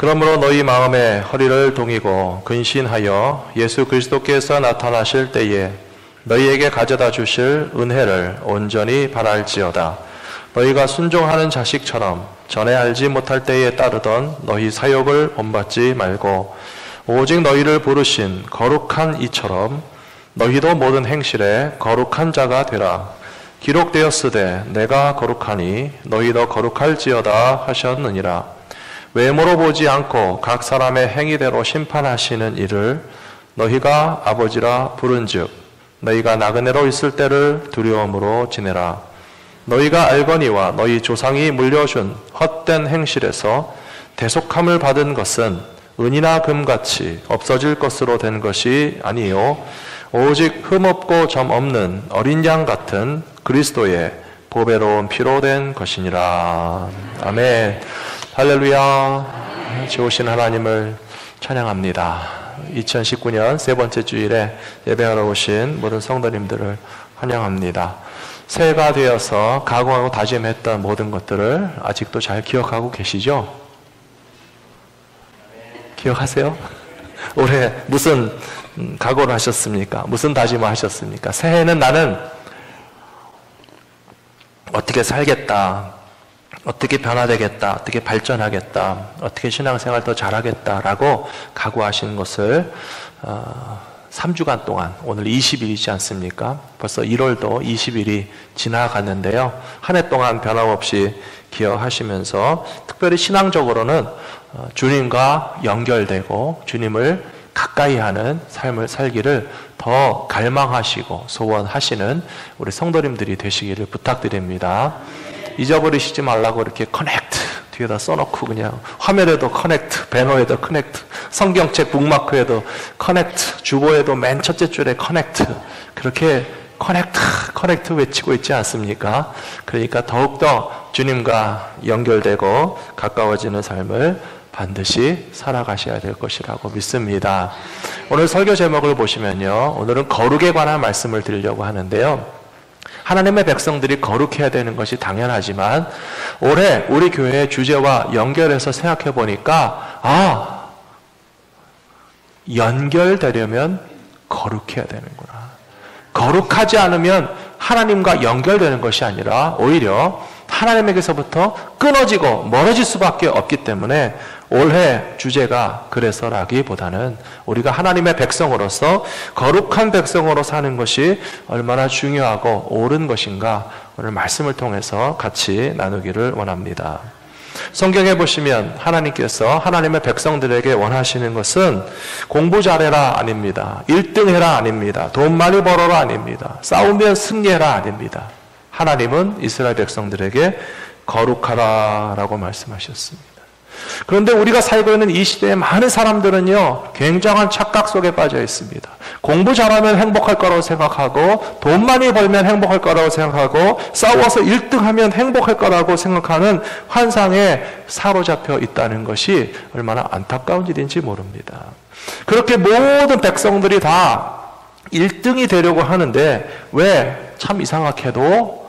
그러므로 너희 마음에 허리를 동이고 근신하여 예수 그리스도께서 나타나실 때에 너희에게 가져다 주실 은혜를 온전히 바랄지어다. 너희가 순종하는 자식처럼 전에 알지 못할 때에 따르던 너희 사욕을 본받지 말고 오직 너희를 부르신 거룩한 이처럼 너희도 모든 행실에 거룩한 자가 되라. 기록되었으되 내가 거룩하니 너희도 거룩할지어다 하셨느니라. 외모로 보지 않고 각 사람의 행위대로 심판하시는 이를 너희가 아버지라 부른즉 너희가 나그네로 있을 때를 두려움으로 지내라. 너희가 알거니와 너희 조상이 물려준 헛된 행실에서 대속함을 받은 것은 은이나 금같이 없어질 것으로 된 것이 아니요 오직 흠없고 점 없는 어린 양 같은 그리스도의 보배로운 피로 된 것이니라. 아멘. 할렐루야. 좋으신 하나님을 찬양합니다. 2019년 세 번째 주일에 예배하러 오신 모든 성도님들을 환영합니다. 새해가 되어서 각오하고 다짐했던 모든 것들을 아직도 잘 기억하고 계시죠? 기억하세요? 올해 무슨 각오를 하셨습니까? 무슨 다짐을 하셨습니까? 새해에는 나는 어떻게 살겠다, 어떻게 변화되겠다, 어떻게 발전하겠다, 어떻게 신앙생활 더 잘하겠다라고 각오하신 것을 3주간 동안, 오늘 20일이지 않습니까? 벌써 1월도 20일이 지나갔는데요. 한 해 동안 변함없이 기억하시면서 특별히 신앙적으로는 주님과 연결되고 주님을 가까이 하는 삶을 살기를 더 갈망하시고 소원하시는 우리 성도님들이 되시기를 부탁드립니다. 잊어버리시지 말라고 이렇게 커넥트 뒤에다 써놓고 그냥 화면에도 커넥트, 배너에도 커넥트, 성경책 북마크에도 커넥트, 주보에도 맨 첫째 줄에 커넥트, 그렇게 커넥트 외치고 있지 않습니까? 그러니까 더욱더 주님과 연결되고 가까워지는 삶을 반드시 살아가셔야 될 것이라고 믿습니다. 오늘 설교 제목을 보시면요, 오늘은 거룩에 관한 말씀을 드리려고 하는데요, 하나님의 백성들이 거룩해야 되는 것이 당연하지만 올해 우리 교회의 주제와 연결해서 생각해 보니까 연결되려면 거룩해야 되는구나. 거룩하지 않으면 하나님과 연결되는 것이 아니라 오히려 하나님에게서부터 끊어지고 멀어질 수밖에 없기 때문에 올해 주제가 그래서라기보다는 우리가 하나님의 백성으로서 거룩한 백성으로 사는 것이 얼마나 중요하고 옳은 것인가 오늘 말씀을 통해서 같이 나누기를 원합니다. 성경에 보시면 하나님께서 하나님의 백성들에게 원하시는 것은 공부 잘해라 아닙니다. 1등 해라 아닙니다. 돈 많이 벌어라 아닙니다. 싸우면 승리해라 아닙니다. 하나님은 이스라엘 백성들에게 거룩하라 라고 말씀하셨습니다. 그런데 우리가 살고 있는 이 시대의 많은 사람들은요, 굉장한 착각 속에 빠져 있습니다. 공부 잘하면 행복할 거라고 생각하고, 돈 많이 벌면 행복할 거라고 생각하고, 싸워서 1등 하면 행복할 거라고 생각하는 환상에 사로잡혀 있다는 것이 얼마나 안타까운 일인지 모릅니다. 그렇게 모든 백성들이 다 1등이 되려고 하는데 왜 참 이상하게도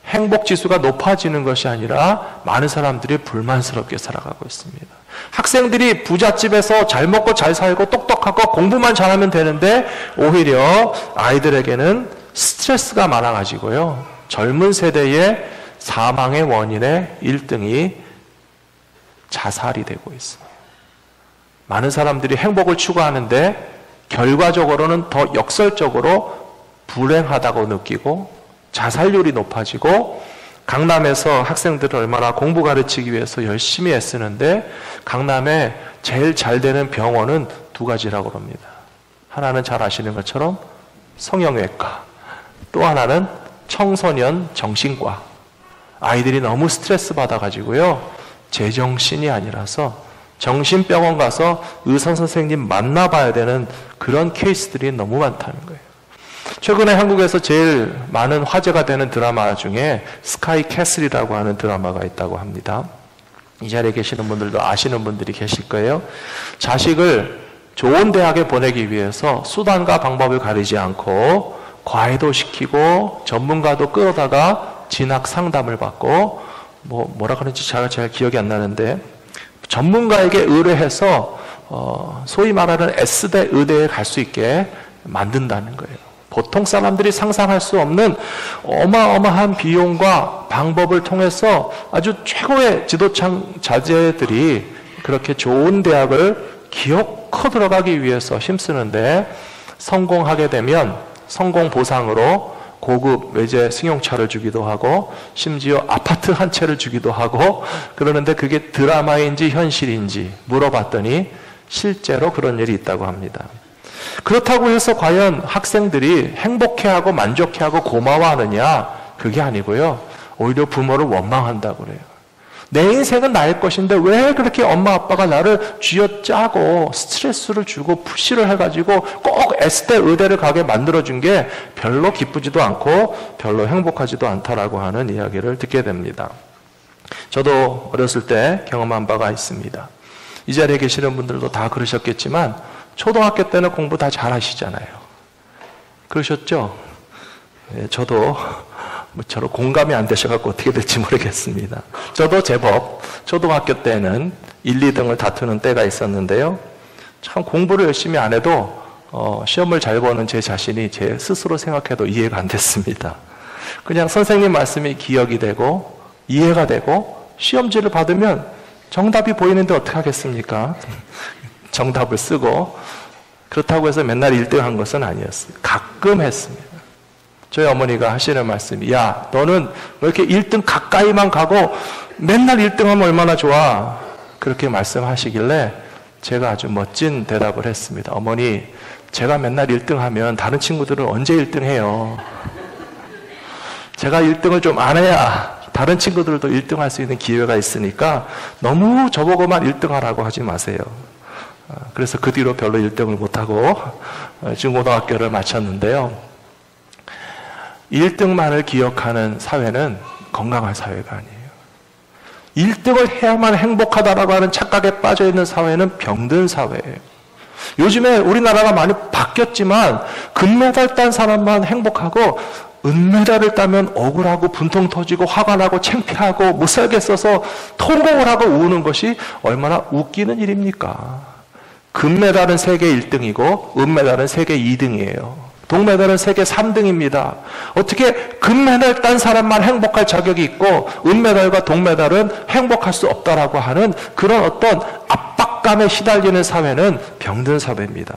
행복지수가 높아지는 것이 아니라 많은 사람들이 불만스럽게 살아가고 있습니다. 학생들이 부잣집에서 잘 먹고 잘 살고 똑똑하고 공부만 잘하면 되는데 오히려 아이들에게는 스트레스가 많아가지고요, 젊은 세대의 사망의 원인의 1등이 자살이 되고 있습니다. 많은 사람들이 행복을 추구하는데 결과적으로는 더 역설적으로 불행하다고 느끼고 자살률이 높아지고, 강남에서 학생들을 얼마나 공부 가르치기 위해서 열심히 애쓰는데 강남에 제일 잘 되는 병원은 2가지라고 합니다. 하나는 잘 아시는 것처럼 성형외과, 또 하나는 청소년 정신과. 아이들이 너무 스트레스 받아가지고요, 제정신이 아니라서 정신병원 가서 의사 선생님 만나봐야 되는 그런 케이스들이 너무 많다는 거예요. 최근에 한국에서 제일 많은 화제가 되는 드라마 중에 스카이 캐슬이라고 하는 드라마가 있다고 합니다. 이 자리에 계시는 분들도 아시는 분들이 계실 거예요. 자식을 좋은 대학에 보내기 위해서 수단과 방법을 가리지 않고 과외도 시키고 전문가도 끌어다가 진학 상담을 받고 뭐라 그런지 잘 기억이 안 나는데 전문가에게 의뢰해서 소위 말하는 S대 의대에 갈 수 있게 만든다는 거예요. 보통 사람들이 상상할 수 없는 어마어마한 비용과 방법을 통해서 아주 최고의 지도층 자제들이 그렇게 좋은 대학을 기어코 들어가기 위해서 힘쓰는데, 성공하게 되면 성공 보상으로 고급 외제 승용차를 주기도 하고 심지어 아파트 한 채를 주기도 하고 그러는데, 그게 드라마인지 현실인지 물어봤더니 실제로 그런 일이 있다고 합니다. 그렇다고 해서 과연 학생들이 행복해하고 만족해하고 고마워하느냐? 그게 아니고요, 오히려 부모를 원망한다고 그래요. 내 인생은 나의 것인데 왜 그렇게 엄마 아빠가 나를 쥐어짜고 스트레스를 주고 푸시를 해가지고 꼭 S대 의대를 가게 만들어준 게 별로 기쁘지도 않고 별로 행복하지도 않다라고 하는 이야기를 듣게 됩니다. 저도 어렸을 때 경험한 바가 있습니다. 이 자리에 계시는 분들도 다 그러셨겠지만 초등학교 때는 공부 다 잘하시잖아요. 그러셨죠? 네, 저도 저로 공감이 안 되셔갖고 어떻게 될지 모르겠습니다. 저도 제법 초등학교 때는 1, 2등을 다투는 때가 있었는데요. 참 공부를 열심히 안 해도 시험을 잘 보는 제 자신이 제 스스로 생각해도 이해가 안 됐습니다. 그냥 선생님 말씀이 기억이 되고 이해가 되고 시험지를 받으면 정답이 보이는데 어떡하겠습니까? 정답을 쓰고, 그렇다고 해서 맨날 1등 한 것은 아니었어요. 가끔 했습니다. 저희 어머니가 하시는 말씀이, 야, 너는 왜 이렇게 1등 가까이만 가고 맨날 1등 하면 얼마나 좋아? 그렇게 말씀하시길래 제가 아주 멋진 대답을 했습니다. 어머니, 제가 맨날 1등 하면 다른 친구들은 언제 1등 해요? 제가 1등을 좀 안 해야 다른 친구들도 1등 할 수 있는 기회가 있으니까 너무 저보고만 1등 하라고 하지 마세요. 그래서 그 뒤로 별로 1등을 못하고 중고등학교를 마쳤는데요. 1등만을 기억하는 사회는 건강한 사회가 아니에요. 1등을 해야만 행복하다라고 하는 착각에 빠져있는 사회는 병든 사회예요. 요즘에 우리나라가 많이 바뀌었지만 금메달 딴 사람만 행복하고 은메달을 따면 억울하고 분통 터지고 화가 나고 창피하고 못 살겠어서 통곡을 하고 우는 것이 얼마나 웃기는 일입니까? 금메달은 세계 1등이고 은메달은 세계 2등이에요. 동메달은 세계 3등입니다. 어떻게 금메달 딴 사람만 행복할 자격이 있고 은메달과 동메달은 행복할 수 없다라고 하는 그런 어떤 압박감에 시달리는 사회는 병든 사회입니다.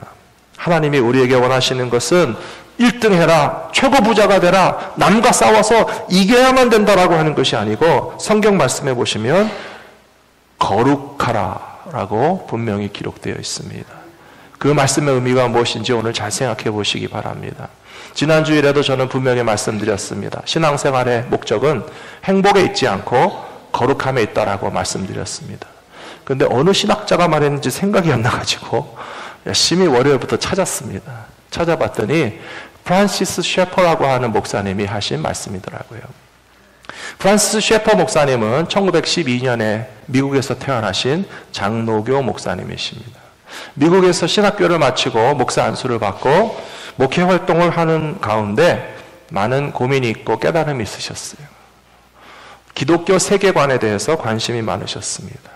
하나님이 우리에게 원하시는 것은 1등 해라, 최고 부자가 되라, 남과 싸워서 이겨야만 된다라고 하는 것이 아니고, 성경 말씀해 보시면 거룩하라 라고 분명히 기록되어 있습니다. 그 말씀의 의미가 무엇인지 오늘 잘 생각해 보시기 바랍니다. 지난 주일에도 저는 분명히 말씀드렸습니다. 신앙생활의 목적은 행복에 있지 않고 거룩함에 있다라고 말씀드렸습니다. 그런데 어느 신학자가 말했는지 생각이 안 나가지고 열심히 월요일부터 찾았습니다. 찾아봤더니 프란시스 셰퍼라고 하는 목사님이 하신 말씀이더라고요. 프란시스 셰퍼 목사님은 1912년에 미국에서 태어나신 장로교 목사님이십니다. 미국에서 신학교를 마치고 목사 안수를 받고 목회 활동을 하는 가운데 많은 고민이 있고 깨달음이 있으셨어요. 기독교 세계관에 대해서 관심이 많으셨습니다.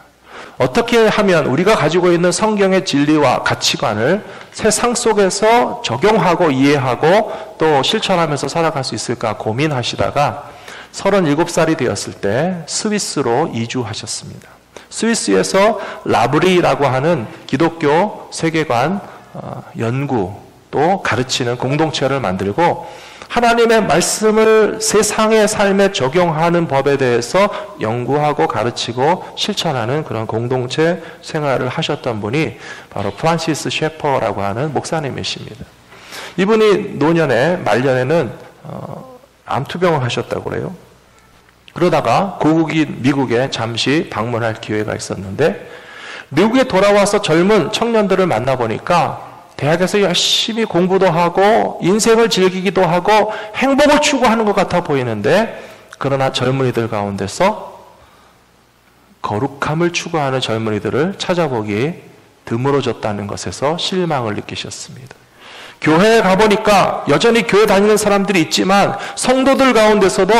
어떻게 하면 우리가 가지고 있는 성경의 진리와 가치관을 세상 속에서 적용하고 이해하고 또 실천하면서 살아갈 수 있을까 고민하시다가 37살이 되었을 때 스위스로 이주하셨습니다. 스위스에서 라브리라고 하는 기독교 세계관 연구 또 가르치는 공동체를 만들고 하나님의 말씀을 세상의 삶에 적용하는 법에 대해서 연구하고 가르치고 실천하는 그런 공동체 생활을 하셨던 분이 바로 프란시스 셰퍼라고 하는 목사님이십니다. 이분이 노년에 말년에는 암투병을 하셨다고 그래요. 그러다가 고국인 미국에 잠시 방문할 기회가 있었는데 미국에 돌아와서 젊은 청년들을 만나보니까 대학에서 열심히 공부도 하고 인생을 즐기기도 하고 행복을 추구하는 것 같아 보이는데 그러나 젊은이들 가운데서 거룩함을 추구하는 젊은이들을 찾아보기 드물어졌다는 것에서 실망을 느끼셨습니다. 교회에 가보니까 여전히 교회 다니는 사람들이 있지만 성도들 가운데서도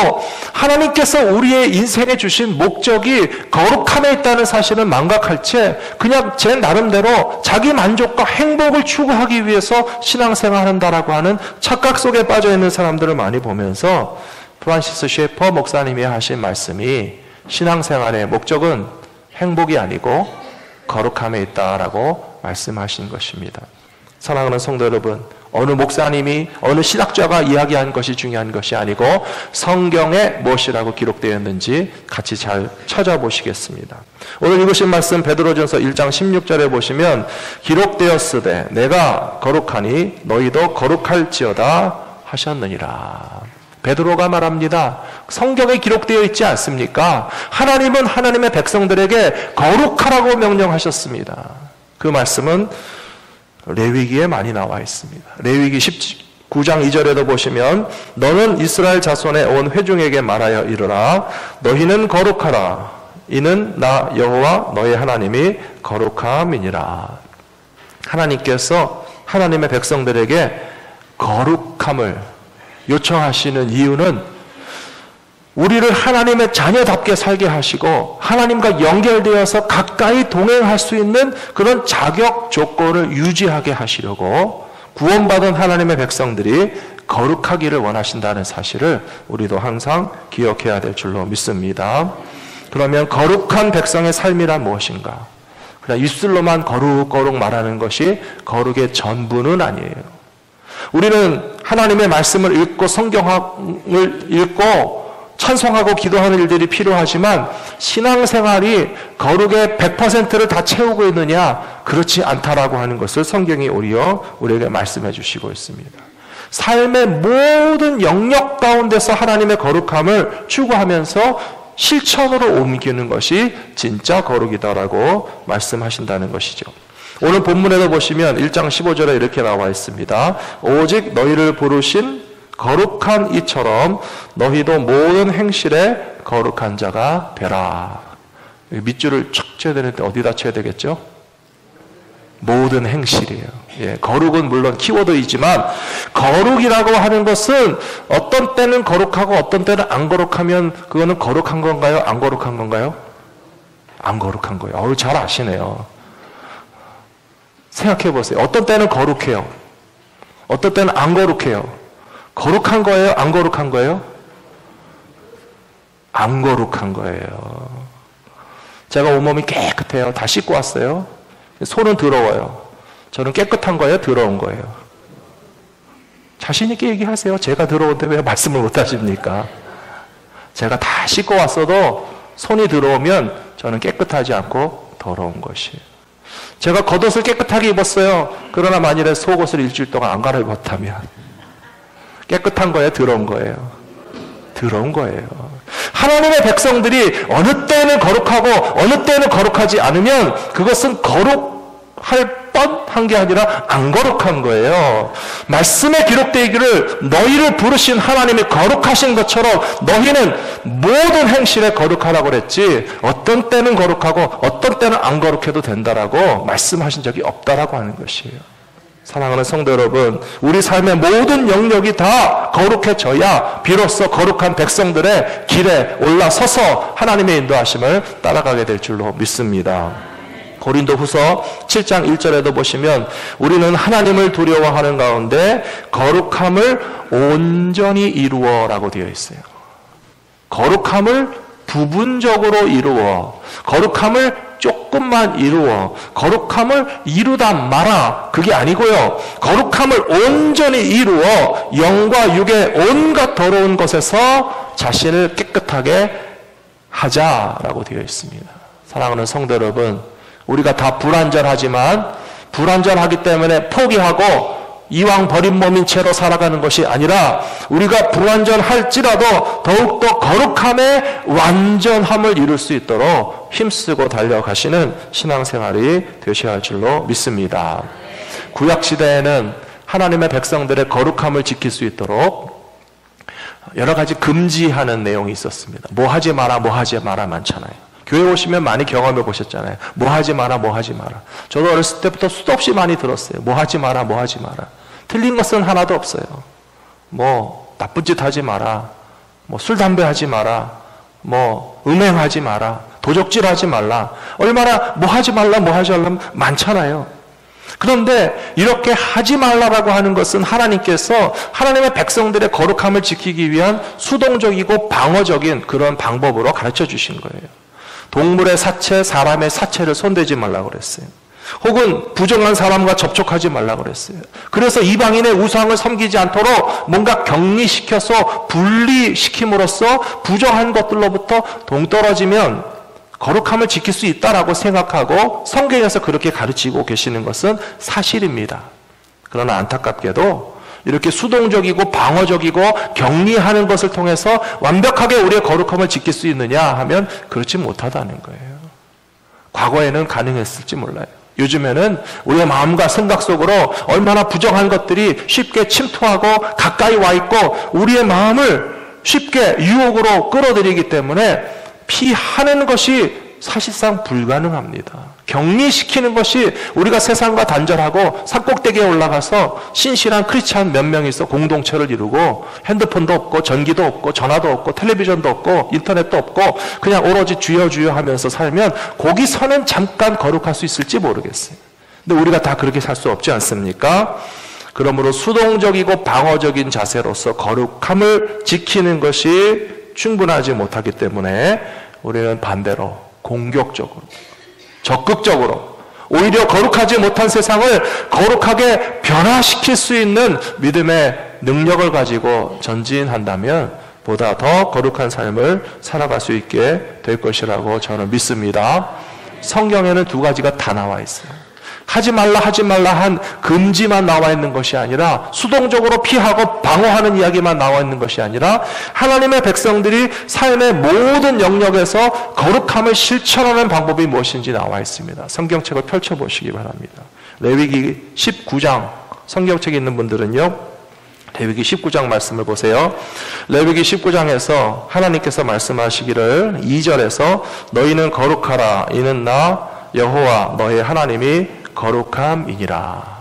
하나님께서 우리의 인생에 주신 목적이 거룩함에 있다는 사실을 망각할 채 그냥 제 나름대로 자기 만족과 행복을 추구하기 위해서 신앙생활한다라고 하는 착각 속에 빠져 있는 사람들을 많이 보면서 프란시스 셰퍼 목사님이 하신 말씀이 신앙생활의 목적은 행복이 아니고 거룩함에 있다라고 말씀하신 것입니다. 사랑하는 성도 여러분, 어느 목사님이 어느 신학자가 이야기한 것이 중요한 것이 아니고 성경에 무엇이라고 기록되어 있는지 같이 잘 찾아보시겠습니다. 오늘 읽으신 말씀 베드로전서 1장 16절에 보시면 기록되었으되 내가 거룩하니 너희도 거룩할지어다 하셨느니라. 베드로가 말합니다. 성경에 기록되어 있지 않습니까? 하나님은 하나님의 백성들에게 거룩하라고 명령하셨습니다. 그 말씀은 레위기에 많이 나와 있습니다. 레위기 19장 2절에도 보시면 너는 이스라엘 자손의 온 회중에게 말하여 이르라 너희는 거룩하라 이는 나 여호와 너희 하나님이 거룩함이니라. 하나님께서 하나님의 백성들에게 거룩함을 요청하시는 이유는 우리를 하나님의 자녀답게 살게 하시고 하나님과 연결되어서 가까이 동행할 수 있는 그런 자격 조건을 유지하게 하시려고 구원받은 하나님의 백성들이 거룩하기를 원하신다는 사실을 우리도 항상 기억해야 될 줄로 믿습니다. 그러면 거룩한 백성의 삶이란 무엇인가? 그냥 입술로만 거룩 말하는 것이 거룩의 전부는 아니에요. 우리는 하나님의 말씀을 읽고 성경을 읽고 찬송하고 기도하는 일들이 필요하지만 신앙생활이 거룩의 100%를 다 채우고 있느냐? 그렇지 않다라고 하는 것을 성경이 오히려 우리에게 말씀해 주시고 있습니다. 삶의 모든 영역 가운데서 하나님의 거룩함을 추구하면서 실천으로 옮기는 것이 진짜 거룩이다라고 말씀하신다는 것이죠. 오늘 본문에도 보시면 1장 15절에 이렇게 나와 있습니다. 오직 너희를 부르신 거룩한 이처럼 너희도 모든 행실에 거룩한 자가 되라. 밑줄을 척 쳐야 되는데 어디다 쳐야 되겠죠? 모든 행실이에요. 예, 거룩은 물론 키워드이지만 거룩이라고 하는 것은 어떤 때는 거룩하고 어떤 때는 안 거룩하면 그거는 거룩한 건가요? 안 거룩한 건가요? 안 거룩한 거예요. 잘 아시네요. 생각해 보세요. 어떤 때는 거룩해요. 어떤 때는 안 거룩해요. 거룩한 거예요? 안 거룩한 거예요? 안 거룩한 거예요. 제가 온몸이 깨끗해요. 다 씻고 왔어요. 손은 더러워요. 저는 깨끗한 거예요? 더러운 거예요? 자신 있게 얘기하세요. 제가 더러운데 왜 말씀을 못 하십니까? 제가 다 씻고 왔어도 손이 더러우면 저는 깨끗하지 않고 더러운 것이에요. 제가 겉옷을 깨끗하게 입었어요. 그러나 만일에 속옷을 일주일 동안 안 갈아입었다면 깨끗한 거예요? 더러운 거예요? 더러운 거예요. 하나님의 백성들이 어느 때는 거룩하고 어느 때는 거룩하지 않으면 그것은 거룩할 뻔한 게 아니라 안 거룩한 거예요. 말씀에 기록되기를 너희를 부르신 하나님이 거룩하신 것처럼 너희는 모든 행실에 거룩하라고 그랬지 어떤 때는 거룩하고 어떤 때는 안 거룩해도 된다라고 말씀하신 적이 없다라고 하는 것이에요. 사랑하는 성도 여러분, 우리 삶의 모든 영역이 다 거룩해져야 비로소 거룩한 백성들의 길에 올라서서 하나님의 인도하심을 따라가게 될 줄로 믿습니다. 고린도후서 7장 1절에도 보시면 우리는 하나님을 두려워하는 가운데 거룩함을 온전히 이루어라고 되어 있어요. 거룩함을 부분적으로 이루어, 거룩함을 조금만 이루어, 거룩함을 이루다 마라, 그게 아니고요. 거룩함을 온전히 이루어 영과 육의 온갖 더러운 것에서 자신을 깨끗하게 하자라고 되어 있습니다. 사랑하는 성도 여러분, 우리가 다 불완전하지만 불완전하기 때문에 포기하고 이왕 버린 몸인 채로 살아가는 것이 아니라 우리가 불완전할지라도 더욱더 거룩함의 완전함을 이룰 수 있도록 힘쓰고 달려가시는 신앙생활이 되셔야 할 줄로 믿습니다. 구약시대에는 하나님의 백성들의 거룩함을 지킬 수 있도록 여러 가지 금지하는 내용이 있었습니다. 뭐 하지 마라, 뭐 하지 마라 많잖아요. 교회 오시면 많이 경험해 보셨잖아요. 뭐 하지 마라, 뭐 하지 마라. 저도 어렸을 때부터 수도 없이 많이 들었어요. 뭐 하지 마라, 뭐 하지 마라. 틀린 것은 하나도 없어요. 뭐 나쁜 짓 하지 마라, 뭐 술 담배 하지 마라, 뭐 음행하지 마라, 도적질 하지 말라, 얼마나 뭐 하지 말라 뭐 하지 말라 많잖아요. 그런데 이렇게 하지 말라라고 하는 것은 하나님께서 하나님의 백성들의 거룩함을 지키기 위한 수동적이고 방어적인 그런 방법으로 가르쳐 주신 거예요. 동물의 사체, 사람의 사체를 손대지 말라고 그랬어요. 혹은 부정한 사람과 접촉하지 말라고 그랬어요. 그래서 이방인의 우상을 섬기지 않도록 뭔가 격리시켜서 분리시킴으로써 부정한 것들로부터 동떨어지면 거룩함을 지킬 수 있다라고 생각하고 성경에서 그렇게 가르치고 계시는 것은 사실입니다. 그러나 안타깝게도 이렇게 수동적이고 방어적이고 격리하는 것을 통해서 완벽하게 우리의 거룩함을 지킬 수 있느냐 하면 그렇지 못하다는 거예요. 과거에는 가능했을지 몰라요. 요즘에는 우리의 마음과 생각 속으로 얼마나 부정한 것들이 쉽게 침투하고 가까이 와 있고 우리의 마음을 쉽게 유혹으로 끌어들이기 때문에 피하는 것이 사실상 불가능합니다. 격리시키는 것이 우리가 세상과 단절하고 산꼭대기에 올라가서 신실한 크리스찬 몇 명이서 공동체를 이루고 핸드폰도 없고 전기도 없고 전화도 없고 텔레비전도 없고 인터넷도 없고 그냥 오로지 주여 주여 하면서 살면 거기서는 잠깐 거룩할 수 있을지 모르겠어요. 근데 우리가 다 그렇게 살 수 없지 않습니까? 그러므로 수동적이고 방어적인 자세로서 거룩함을 지키는 것이 충분하지 못하기 때문에 우리는 반대로 공격적으로, 적극적으로 오히려 거룩하지 못한 세상을 거룩하게 변화시킬 수 있는 믿음의 능력을 가지고 전진한다면 보다 더 거룩한 삶을 살아갈 수 있게 될 것이라고 저는 믿습니다. 성경에는 두 가지가 다 나와 있어요. 하지 말라 한 금지만 나와 있는 것이 아니라 수동적으로 피하고 방어하는 이야기만 나와 있는 것이 아니라 하나님의 백성들이 삶의 모든 영역에서 거룩함을 실천하는 방법이 무엇인지 나와 있습니다. 성경책을 펼쳐보시기 바랍니다. 레위기 19장, 성경책에 있는 분들은요, 레위기 19장 말씀을 보세요. 레위기 19장에서 하나님께서 말씀하시기를 2절에서 너희는 거룩하라, 이는 나 여호와 너의 하나님이 거룩함이니라.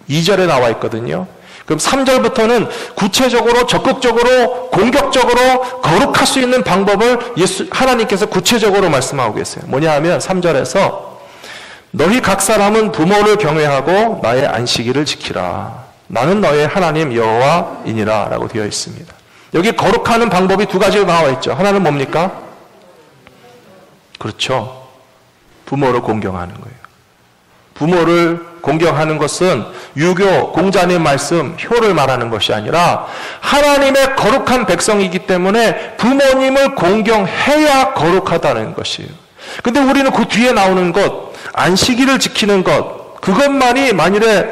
2절에 나와 있거든요. 그럼 3절부터는 구체적으로 적극적으로 공격적으로 거룩할 수 있는 방법을 하나님께서 구체적으로 말씀하고 계세요. 뭐냐 하면 3절에서 너희 각 사람은 부모를 경외하고 나의 안식일을 지키라. 나는 너의 하나님 여호와이니라 라고 되어 있습니다. 여기 거룩하는 방법이 두 가지로 나와 있죠. 하나는 뭡니까? 그렇죠. 부모를 공경하는 거예요. 부모를 공경하는 것은 유교, 공자님 말씀, 효를 말하는 것이 아니라 하나님의 거룩한 백성이기 때문에 부모님을 공경해야 거룩하다는 것이에요. 근데 우리는 그 뒤에 나오는 것, 안식일을 지키는 것, 그것만이 만일에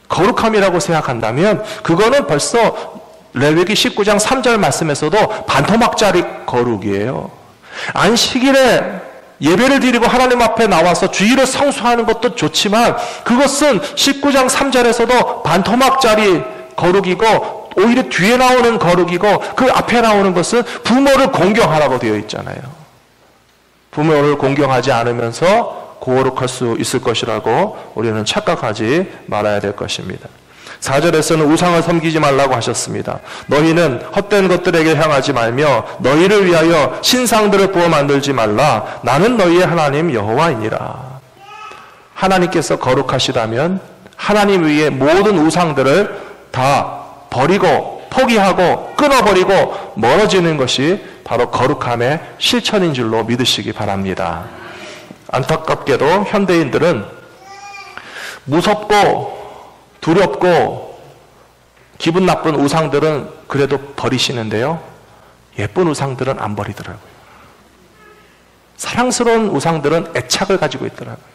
거룩함이라고 생각한다면 그거는 벌써 레위기 19장 3절 말씀에서도 반토막짜리 거룩이에요. 안식일에 예배를 드리고 하나님 앞에 나와서 주일을 성수하는 것도 좋지만 그것은 19장 3절에서도 반토막짜리 거룩이고 오히려 뒤에 나오는 거룩이고 그 앞에 나오는 것은 부모를 공경하라고 되어 있잖아요. 부모를 공경하지 않으면서 거룩할 수 있을 것이라고 우리는 착각하지 말아야 될 것입니다. 4절에서는 우상을 섬기지 말라고 하셨습니다. 너희는 헛된 것들에게 향하지 말며 너희를 위하여 신상들을 부어 만들지 말라. 나는 너희의 하나님 여호와이니라. 하나님께서 거룩하시다면 하나님 위에 모든 우상들을 다 버리고 포기하고 끊어버리고 멀어지는 것이 바로 거룩함의 실천인 줄로 믿으시기 바랍니다. 안타깝게도 현대인들은 무섭고 두렵고 기분 나쁜 우상들은 그래도 버리시는데요, 예쁜 우상들은 안 버리더라고요. 사랑스러운 우상들은 애착을 가지고 있더라고요.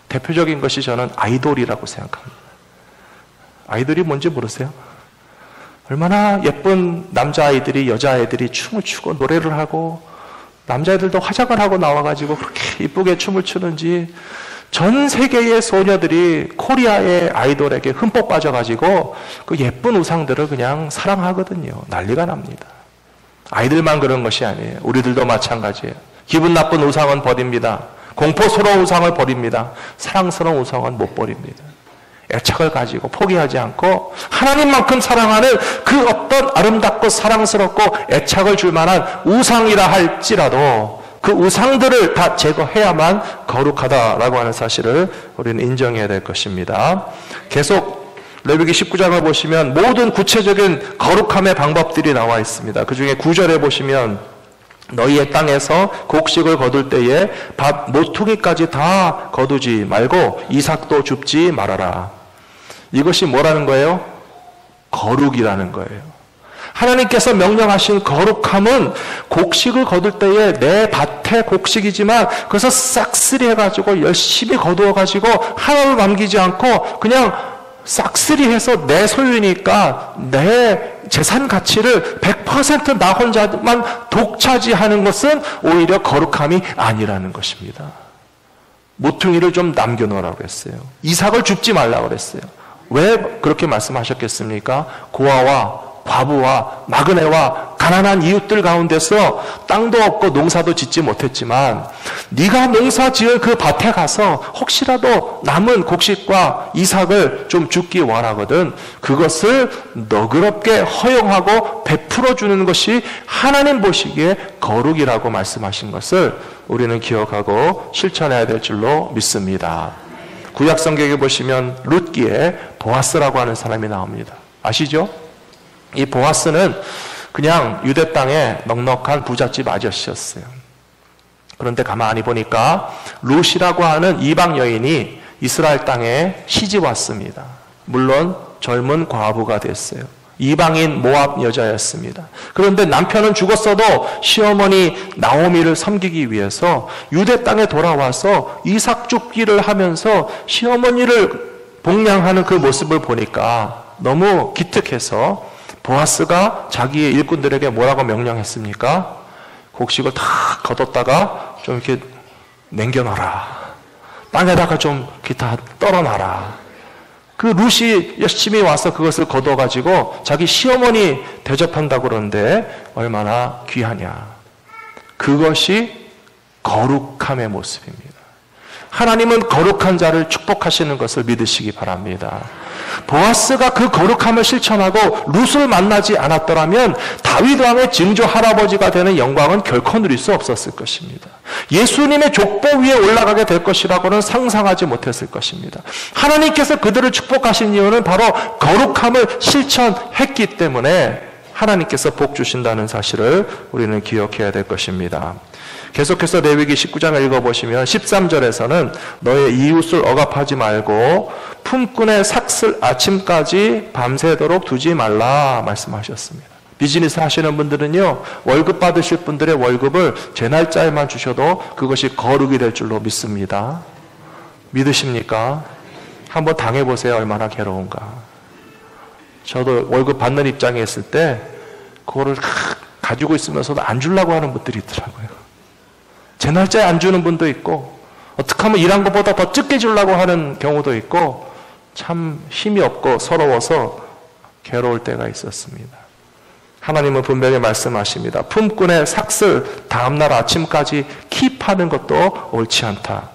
대표적인 것이 저는 아이돌이라고 생각합니다. 아이돌이 뭔지 모르세요? 얼마나 예쁜 남자아이들이 여자아이들이 춤을 추고 노래를 하고 남자애들도 화장을 하고 나와가지고 그렇게 이쁘게 춤을 추는지 전 세계의 소녀들이 코리아의 아이돌에게 흠뻑 빠져가지고 그 예쁜 우상들을 그냥 사랑하거든요. 난리가 납니다. 아이들만 그런 것이 아니에요. 우리들도 마찬가지예요. 기분 나쁜 우상은 버립니다. 공포스러운 우상을 버립니다. 사랑스러운 우상은 못 버립니다. 애착을 가지고 포기하지 않고 하나님만큼 사랑하는 그 어떤 아름답고 사랑스럽고 애착을 줄 만한 우상이라 할지라도 그 우상들을 다 제거해야만 거룩하다라고 하는 사실을 우리는 인정해야 될 것입니다. 계속 레위기 19장을 보시면 모든 구체적인 거룩함의 방법들이 나와 있습니다. 그 중에 9절에 보시면 너희의 땅에서 곡식을 거둘 때에 밥 모퉁이까지 다 거두지 말고 이삭도 줍지 말아라. 이것이 뭐라는 거예요? 거룩이라는 거예요. 하나님께서 명령하신 거룩함은 곡식을 거둘 때에 내 밭의 곡식이지만 그것을 싹쓸이 해가지고 열심히 거두어가지고 하나도 남기지 않고 그냥 싹쓸이 해서 내 소유니까 내 재산 가치를 100% 나 혼자만 독차지하는 것은 오히려 거룩함이 아니라는 것입니다. 모퉁이를 좀 남겨놓으라고 그랬어요. 이삭을 줍지 말라고 그랬어요. 왜 그렇게 말씀하셨겠습니까? 고아와 과부와 나그네와 가난한 이웃들 가운데서 땅도 없고 농사도 짓지 못했지만 네가 농사 지을 그 밭에 가서 혹시라도 남은 곡식과 이삭을 좀 줍기 원하거든 그것을 너그럽게 허용하고 베풀어 주는 것이 하나님 보시기에 거룩이라고 말씀하신 것을 우리는 기억하고 실천해야 될 줄로 믿습니다. 구약 성경에 보시면 룻기에 보아스라고 하는 사람이 나옵니다. 아시죠? 이 보아스는 그냥 유대 땅의 넉넉한 부잣집 아저씨였어요. 그런데 가만히 보니까 룻이라고 하는 이방 여인이 이스라엘 땅에 시집 왔습니다. 물론 젊은 과부가 됐어요. 이방인 모압 여자였습니다. 그런데 남편은 죽었어도 시어머니 나오미를 섬기기 위해서 유대 땅에 돌아와서 이삭 줍기를 하면서 시어머니를 복량하는 그 모습을 보니까 너무 기특해서 보아스가 자기의 일꾼들에게 뭐라고 명령했습니까? 곡식을 다 걷었다가 좀 이렇게 남겨놔라. 땅에다가 좀 이렇게 다 떨어놔라. 그 룻이 열심히 와서 그것을 걷어가지고 자기 시어머니 대접한다고 그러는데 얼마나 귀하냐. 그것이 거룩함의 모습입니다. 하나님은 거룩한 자를 축복하시는 것을 믿으시기 바랍니다. 보아스가 그 거룩함을 실천하고 룻을 만나지 않았더라면 다윗 왕의 증조 할아버지가 되는 영광은 결코 누릴 수 없었을 것입니다. 예수님의 족보 위에 올라가게 될 것이라고는 상상하지 못했을 것입니다. 하나님께서 그들을 축복하신 이유는 바로 거룩함을 실천했기 때문에 하나님께서 복 주신다는 사실을 우리는 기억해야 될 것입니다. 계속해서 레위기 19장을 읽어보시면 13절에서는 너의 이웃을 억압하지 말고 품꾼의 삭슬 아침까지 밤새도록 두지 말라 말씀하셨습니다. 비즈니스 하시는 분들은요, 월급 받으실 분들의 월급을 제 날짜에만 주셔도 그것이 거룩이 될 줄로 믿습니다. 믿으십니까? 한번 당해보세요. 얼마나 괴로운가. 저도 월급 받는 입장에 있을 때 그거를 가지고 있으면서도 안 주려고 하는 분들이 있더라고요. 제 날짜에 안 주는 분도 있고 어떻게 하면 일한 것보다 더 적게 주려고 하는 경우도 있고 참 힘이 없고 서러워서 괴로울 때가 있었습니다. 하나님은 분명히 말씀하십니다. 품꾼의 삭슬 다음날 아침까지 킵하는 것도 옳지 않다.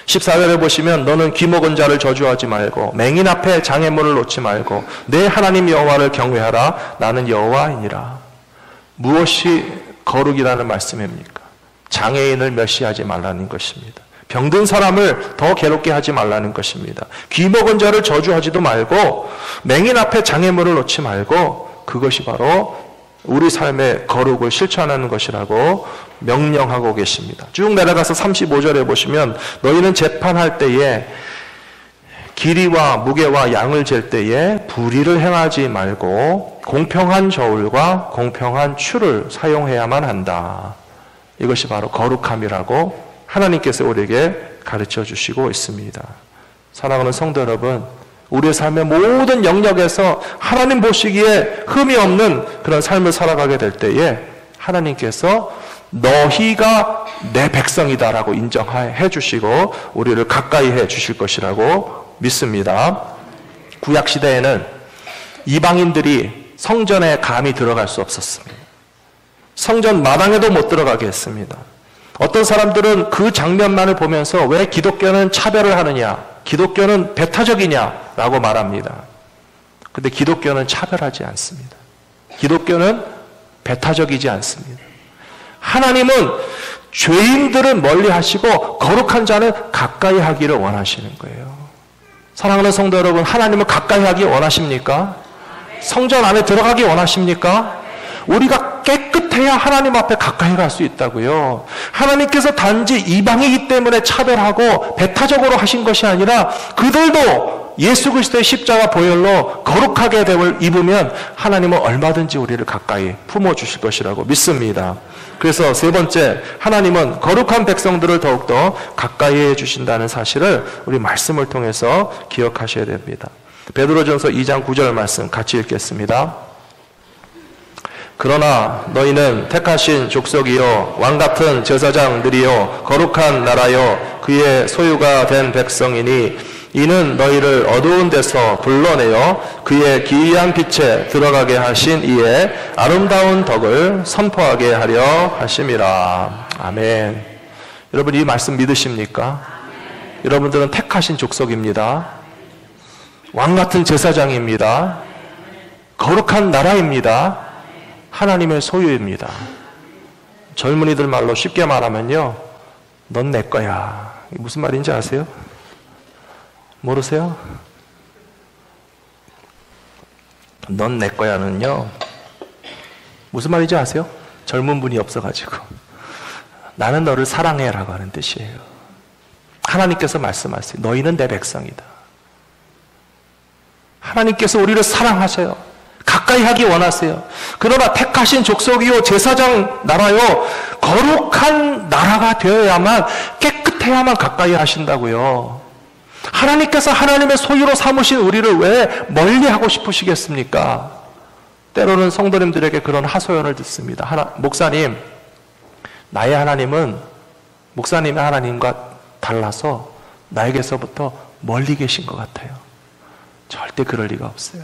14절에 보시면 너는 귀먹은 자를 저주하지 말고 맹인 앞에 장애물을 놓지 말고 내 하나님 여호와를 경외하라. 나는 여호와이니라. 무엇이 거룩이라는 말씀입니까? 장애인을 멸시하지 말라는 것입니다. 병든 사람을 더 괴롭게 하지 말라는 것입니다. 귀먹은 자를 저주하지도 말고 맹인 앞에 장애물을 놓지 말고 그것이 바로 우리 삶의 거룩을 실천하는 것이라고 명령하고 계십니다. 쭉 내려가서 35절에 보시면 너희는 재판할 때에 길이와 무게와 양을 잴 때에 불의를 행하지 말고 공평한 저울과 공평한 추를 사용해야만 한다. 이것이 바로 거룩함이라고 하나님께서 우리에게 가르쳐 주시고 있습니다. 사랑하는 성도 여러분, 우리의 삶의 모든 영역에서 하나님 보시기에 흠이 없는 그런 삶을 살아가게 될 때에 하나님께서 너희가 내 백성이다라고 인정해 주시고 우리를 가까이 해 주실 것이라고 믿습니다. 구약시대에는 이방인들이 성전에 감히 들어갈 수 없었습니다. 성전 마당에도 못 들어가게 했습니다. 어떤 사람들은 그 장면만을 보면서 왜 기독교는 차별을 하느냐, 기독교는 배타적이냐라고 말합니다. 근데 기독교는 차별하지 않습니다. 기독교는 배타적이지 않습니다. 하나님은 죄인들은 멀리 하시고 거룩한 자는 가까이 하기를 원하시는 거예요. 사랑하는 성도 여러분, 하나님을 가까이 하기 원하십니까? 성전 안에 들어가기 원하십니까? 우리가 깨끗해야 하나님 앞에 가까이 갈 수 있다고요. 하나님께서 단지 이방이기 때문에 차별하고 배타적으로 하신 것이 아니라 그들도 예수 그리스도의 십자가 보혈로 거룩하게 됨을 입으면 하나님은 얼마든지 우리를 가까이 품어주실 것이라고 믿습니다. 그래서 세 번째, 하나님은 거룩한 백성들을 더욱더 가까이 해주신다는 사실을 우리 말씀을 통해서 기억하셔야 됩니다. 베드로전서 2장 9절 말씀 같이 읽겠습니다. 그러나 너희는 택하신 족속이요 왕같은 제사장들이요 거룩한 나라요 그의 소유가 된 백성이니 이는 너희를 어두운 데서 불러내어 그의 기이한 빛에 들어가게 하신 이의 아름다운 덕을 선포하게 하려 하심이라. 아멘. 여러분 이 말씀 믿으십니까? 여러분들은 택하신 족속입니다. 왕같은 제사장입니다. 거룩한 나라입니다. 하나님의 소유입니다. 젊은이들 말로 쉽게 말하면요, 넌 내 거야. 무슨 말인지 아세요? 모르세요? 넌 내 거야는요, 무슨 말인지 아세요? 젊은 분이 없어가지고 나는 너를 사랑해라고 하는 뜻이에요. 하나님께서 말씀하세요. 너희는 내 백성이다. 하나님께서 우리를 사랑하세요. 가까이 하기 원하세요. 그러나 택하신 족속이요 제사장 나라요 거룩한 나라가 되어야만, 깨끗해야만 가까이 하신다고요. 하나님께서 하나님의 소유로 삼으신 우리를 왜 멀리하고 싶으시겠습니까? 때로는 성도님들에게 그런 하소연을 듣습니다. 목사님, 나의 하나님은 목사님의 하나님과 달라서 나에게서부터 멀리 계신 것 같아요. 절대 그럴 리가 없어요.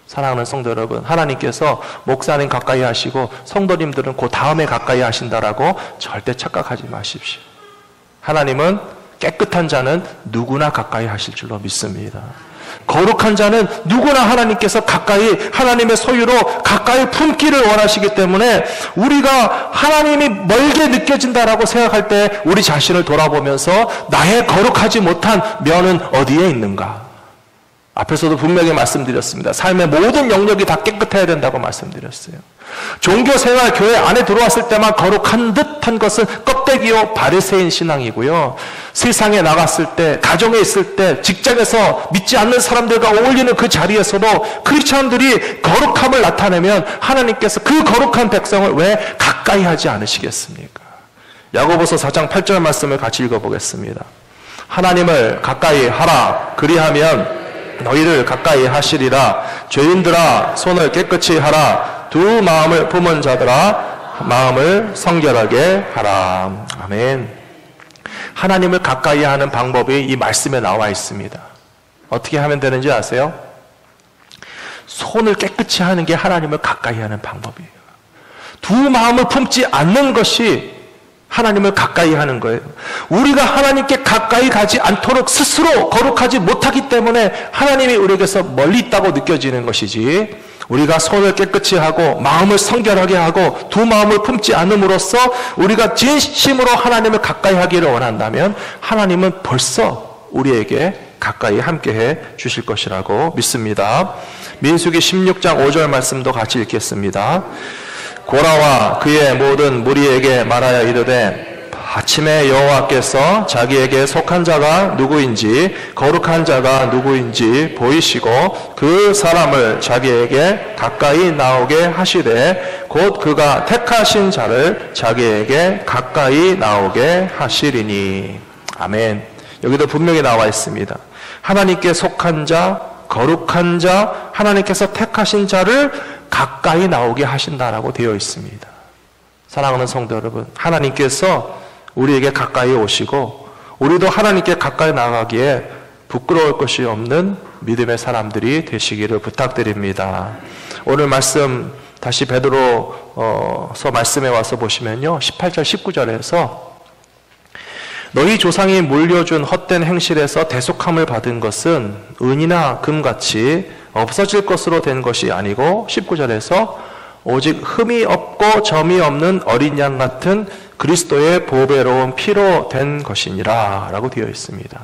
사랑하는 성도 여러분, 하나님께서 목사님 가까이 하시고 성도님들은 그 다음에 가까이 하신다라고 절대 착각하지 마십시오. 하나님은 깨끗한 자는 누구나 가까이 하실 줄로 믿습니다. 거룩한 자는 누구나 하나님께서 가까이, 하나님의 소유로 가까이 품기를 원하시기 때문에 우리가 하나님이 멀게 느껴진다라고 생각할 때 우리 자신을 돌아보면서 나의 거룩하지 못한 면은 어디에 있는가? 앞에서도 분명히 말씀드렸습니다. 삶의 모든 영역이 다 깨끗해야 된다고 말씀드렸어요. 종교생활, 교회 안에 들어왔을 때만 거룩한 듯한 것은 껍데기요 바리새인 신앙이고요. 세상에 나갔을 때, 가정에 있을 때, 직장에서 믿지 않는 사람들과 어울리는 그 자리에서도 크리스찬들이 거룩함을 나타내면 하나님께서 그 거룩한 백성을 왜 가까이 하지 않으시겠습니까? 야고보서 4장 8절 말씀을 같이 읽어보겠습니다. 하나님을 가까이 하라. 그리하면 너희를 가까이 하시리라. 죄인들아 손을 깨끗이 하라. 두 마음을 품은 자들아 마음을 성결하게 하라. 아멘. 하나님을 가까이 하는 방법이 이 말씀에 나와 있습니다. 어떻게 하면 되는지 아세요? 손을 깨끗이 하는 게 하나님을 가까이 하는 방법이에요. 두 마음을 품지 않는 것이 하나님을 가까이 하는 거예요. 우리가 하나님께 가까이 가지 않도록 스스로 거룩하지 못하기 때문에 하나님이 우리에게서 멀리 있다고 느껴지는 것이지, 우리가 손을 깨끗이 하고 마음을 성결하게 하고 두 마음을 품지 않음으로써 우리가 진심으로 하나님을 가까이 하기를 원한다면 하나님은 벌써 우리에게 가까이 함께해 주실 것이라고 믿습니다. 민수기 16장 5절 말씀도 같이 읽겠습니다. 고라와 그의 모든 무리에게 말하여 이르되 아침에 여호와께서 자기에게 속한 자가 누구인지 거룩한 자가 누구인지 보이시고 그 사람을 자기에게 가까이 나오게 하시되 곧 그가 택하신 자를 자기에게 가까이 나오게 하시리니. 아멘. 여기도 분명히 나와 있습니다. 하나님께 속한 자, 거룩한 자, 하나님께서 택하신 자를 가까이 나오게 하신다라고 되어 있습니다. 사랑하는 성도 여러분, 하나님께서 우리에게 가까이 오시고 우리도 하나님께 가까이 나가기에 부끄러울 것이 없는 믿음의 사람들이 되시기를 부탁드립니다. 오늘 말씀 다시 베드로서 말씀에 와서 보시면요, 18절 19절에서 너희 조상이 물려준 헛된 행실에서 대속함을 받은 것은 은이나 금같이 없어질 것으로 된 것이 아니고 19절에서 오직 흠이 없고 점이 없는 어린 양 같은 그리스도의 보배로운 피로 된 것이니라 라고 되어 있습니다.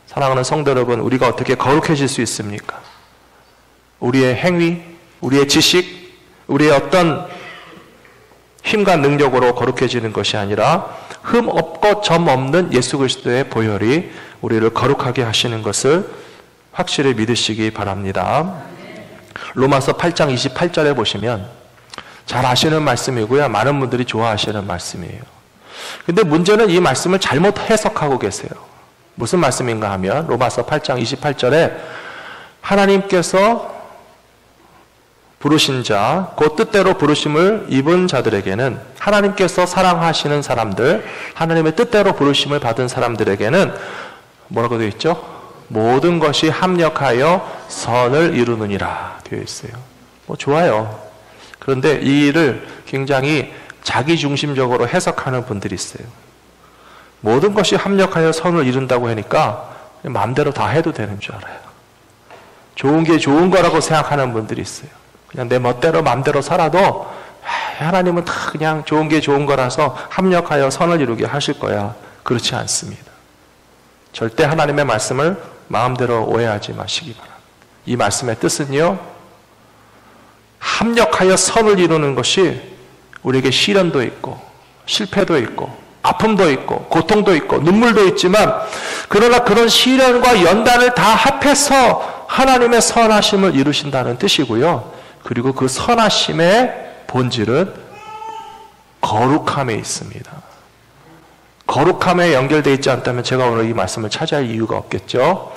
사랑하는 성도 여러분, 우리가 어떻게 거룩해질 수 있습니까? 우리의 행위, 우리의 지식, 우리의 어떤 힘과 능력으로 거룩해지는 것이 아니라 흠 없고 점 없는 예수 그리스도의 보혈이 우리를 거룩하게 하시는 것을 확실히 믿으시기 바랍니다. 로마서 8장 28절에 보시면 잘 아시는 말씀이고요. 많은 분들이 좋아하시는 말씀이에요. 근데 문제는 이 말씀을 잘못 해석하고 계세요. 무슨 말씀인가 하면 로마서 8장 28절에 하나님께서 부르신 자, 그 뜻대로 부르심을 입은 자들에게는, 하나님께서 사랑하시는 사람들, 하나님의 뜻대로 부르심을 받은 사람들에게는 뭐라고 되어 있죠? 모든 것이 합력하여 선을 이루느니라 되어 있어요. 좋아요. 그런데 이 일을 굉장히 자기중심적으로 해석하는 분들이 있어요. 모든 것이 합력하여 선을 이룬다고 하니까 마음대로 다 해도 되는 줄 알아요. 좋은 게 좋은 거라고 생각하는 분들이 있어요. 그냥 내 멋대로 마음대로 살아도 하나님은 다 그냥 좋은 게 좋은 거라서 합력하여 선을 이루게 하실 거야. 그렇지 않습니다. 절대 하나님의 말씀을 마음대로 오해하지 마시기 바랍니다. 이 말씀의 뜻은요, 합력하여 선을 이루는 것이 우리에게 시련도 있고 실패도 있고 아픔도 있고 고통도 있고 눈물도 있지만, 그러나 그런 시련과 연단을 다 합해서 하나님의 선하심을 이루신다는 뜻이고요. 그리고 그 선하심의 본질은 거룩함에 있습니다. 거룩함에 연결되어 있지 않다면 제가 오늘 이 말씀을 차지할 이유가 없겠죠.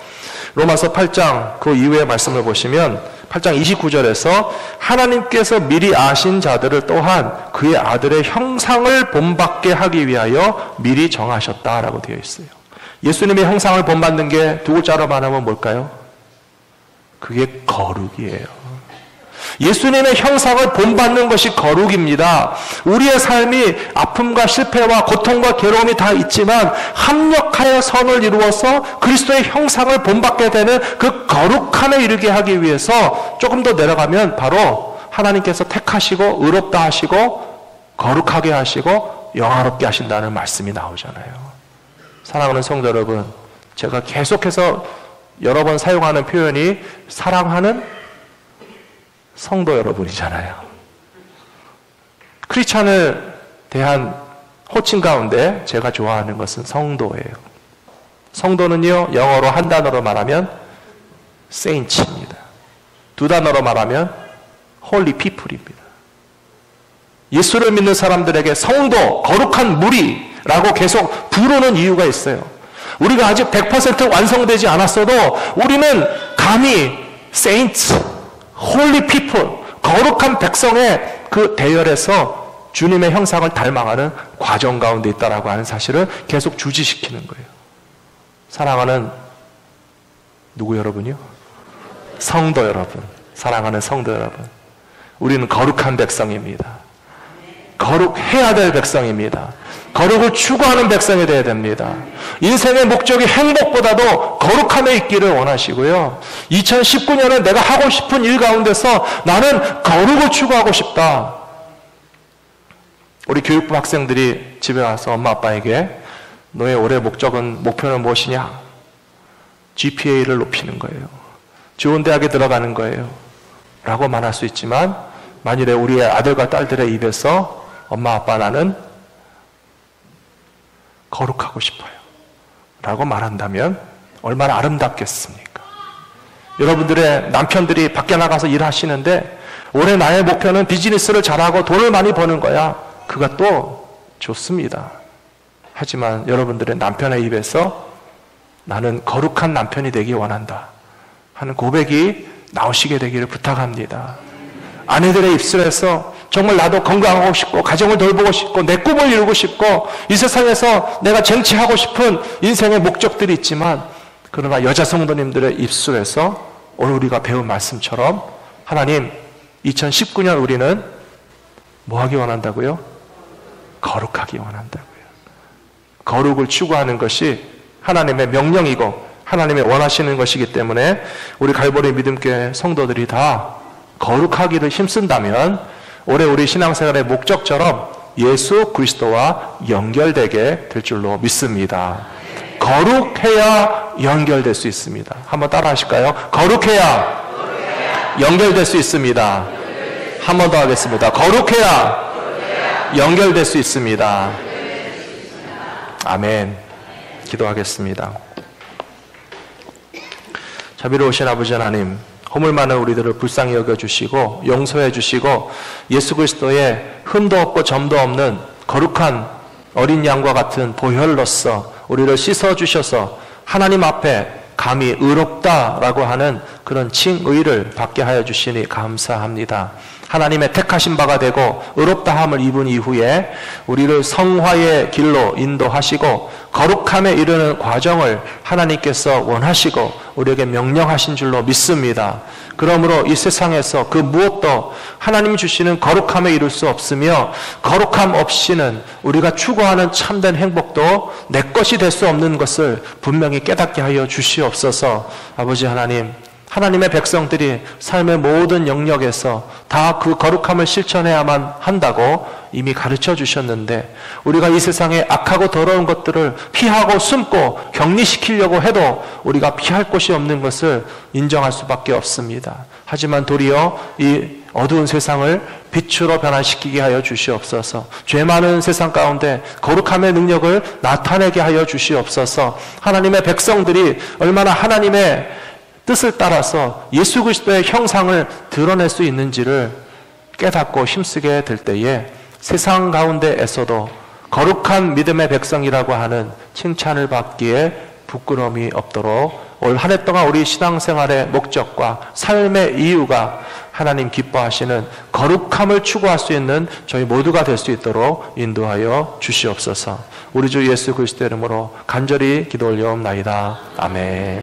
로마서 8장 그 이후의 말씀을 보시면 8장 29절에서 하나님께서 미리 아신 자들을 또한 그의 아들의 형상을 본받게 하기 위하여 미리 정하셨다라고 되어 있어요. 예수님의 형상을 본받는 게 두 글자로 말하면 뭘까요? 그게 거룩이에요. 예수님의 형상을 본받는 것이 거룩입니다. 우리의 삶이 아픔과 실패와 고통과 괴로움이 다 있지만 합력하여 선을 이루어서 그리스도의 형상을 본받게 되는 그 거룩함에 이르게 하기 위해서 조금 더 내려가면 바로 하나님께서 택하시고 의롭다 하시고 거룩하게 하시고 영화롭게 하신다는 말씀이 나오잖아요. 사랑하는 성도 여러분, 제가 계속해서 여러 번 사용하는 표현이 사랑하는 성도 여러분이잖아요. 크리스찬을 대한 호칭 가운데 제가 좋아하는 것은 성도예요. 성도는요, 영어로 한 단어로 말하면 saints입니다. 두 단어로 말하면 holy people입니다. 예수를 믿는 사람들에게 성도, 거룩한 무리라고 계속 부르는 이유가 있어요. 우리가 아직 100% 완성되지 않았어도 우리는 감히 saints, holy people, 거룩한 백성의 그 대열에서 주님의 형상을 닮아가는 과정 가운데 있다라고 하는 사실을 계속 주지시키는 거예요. 사랑하는 누구 여러분이요? 성도 여러분, 사랑하는 성도 여러분, 우리는 거룩한 백성입니다. 거룩해야 될 백성입니다. 거룩을 추구하는 백성이 되어야 됩니다. 인생의 목적이 행복보다도 거룩함에 있기를 원하시고요. 2019년에 내가 하고 싶은 일 가운데서 나는 거룩을 추구하고 싶다. 우리 교육부 학생들이 집에 와서 엄마 아빠에게 너의 올해 목표는 무엇이냐? GPA를 높이는 거예요. 좋은 대학에 들어가는 거예요. 라고 말할 수 있지만, 만일에 우리의 아들과 딸들의 입에서 엄마 아빠 나는 거룩하고 싶어요 라고 말한다면 얼마나 아름답겠습니까? 여러분들의 남편들이 밖에 나가서 일하시는데 올해 나의 목표는 비즈니스를 잘하고 돈을 많이 버는 거야. 그것도 좋습니다. 하지만 여러분들의 남편의 입에서 나는 거룩한 남편이 되기 원한다 하는 고백이 나오시게 되기를 부탁합니다. 아내들의 입술에서 정말 나도 건강하고 싶고 가정을 돌보고 싶고 내 꿈을 이루고 싶고 이 세상에서 내가 쟁취하고 싶은 인생의 목적들이 있지만, 그러나 여자 성도님들의 입술에서 오늘 우리가 배운 말씀처럼 하나님, 2019년 우리는 뭐 하기 원한다고요? 거룩하기 원한다고요. 거룩을 추구하는 것이 하나님의 명령이고 하나님이 원하시는 것이기 때문에 우리 갈보리 믿음교회 성도들이 다 거룩하기를 힘쓴다면 올해 우리 신앙생활의 목적처럼 예수 그리스도와 연결되게 될 줄로 믿습니다. 거룩해야 연결될 수 있습니다. 한번 따라 하실까요? 거룩해야 연결될 수 있습니다. 한 번 더 하겠습니다. 거룩해야 연결될 수 있습니다. 아멘. 기도하겠습니다. 자비로우신 아버지 하나님, 허물 많은 우리들을 불쌍히 여겨주시고 용서해 주시고 예수 그리스도의 흠도 없고 점도 없는 거룩한 어린 양과 같은 보혈로서 우리를 씻어주셔서 하나님 앞에 감히 의롭다라고 하는 그런 칭의를 받게 하여 주시니 감사합니다. 하나님의 택하신 바가 되고 의롭다함을 입은 이후에 우리를 성화의 길로 인도하시고 거룩함에 이르는 과정을 하나님께서 원하시고 우리에게 명령하신 줄로 믿습니다. 그러므로 이 세상에서 그 무엇도 하나님 주시는 거룩함에 이룰 수 없으며 거룩함 없이는 우리가 추구하는 참된 행복도 내 것이 될 수 없는 것을 분명히 깨닫게 하여 주시옵소서. 아버지 하나님, 하나님의 백성들이 삶의 모든 영역에서 다 그 거룩함을 실천해야만 한다고 이미 가르쳐 주셨는데 우리가 이 세상에 악하고 더러운 것들을 피하고 숨고 격리시키려고 해도 우리가 피할 곳이 없는 것을 인정할 수밖에 없습니다. 하지만 도리어 이 어두운 세상을 빛으로 변화시키게 하여 주시옵소서. 죄 많은 세상 가운데 거룩함의 능력을 나타내게 하여 주시옵소서. 하나님의 백성들이 얼마나 하나님의 뜻을 따라서 예수 그리스도의 형상을 드러낼 수 있는지를 깨닫고 힘쓰게 될 때에 세상 가운데에서도 거룩한 믿음의 백성이라고 하는 칭찬을 받기에 부끄러움이 없도록 올 한 해 동안 우리 신앙생활의 목적과 삶의 이유가 하나님 기뻐하시는 거룩함을 추구할 수 있는 저희 모두가 될 수 있도록 인도하여 주시옵소서. 우리 주 예수 그리스도의 이름으로 간절히 기도 올려옵나이다. 아멘.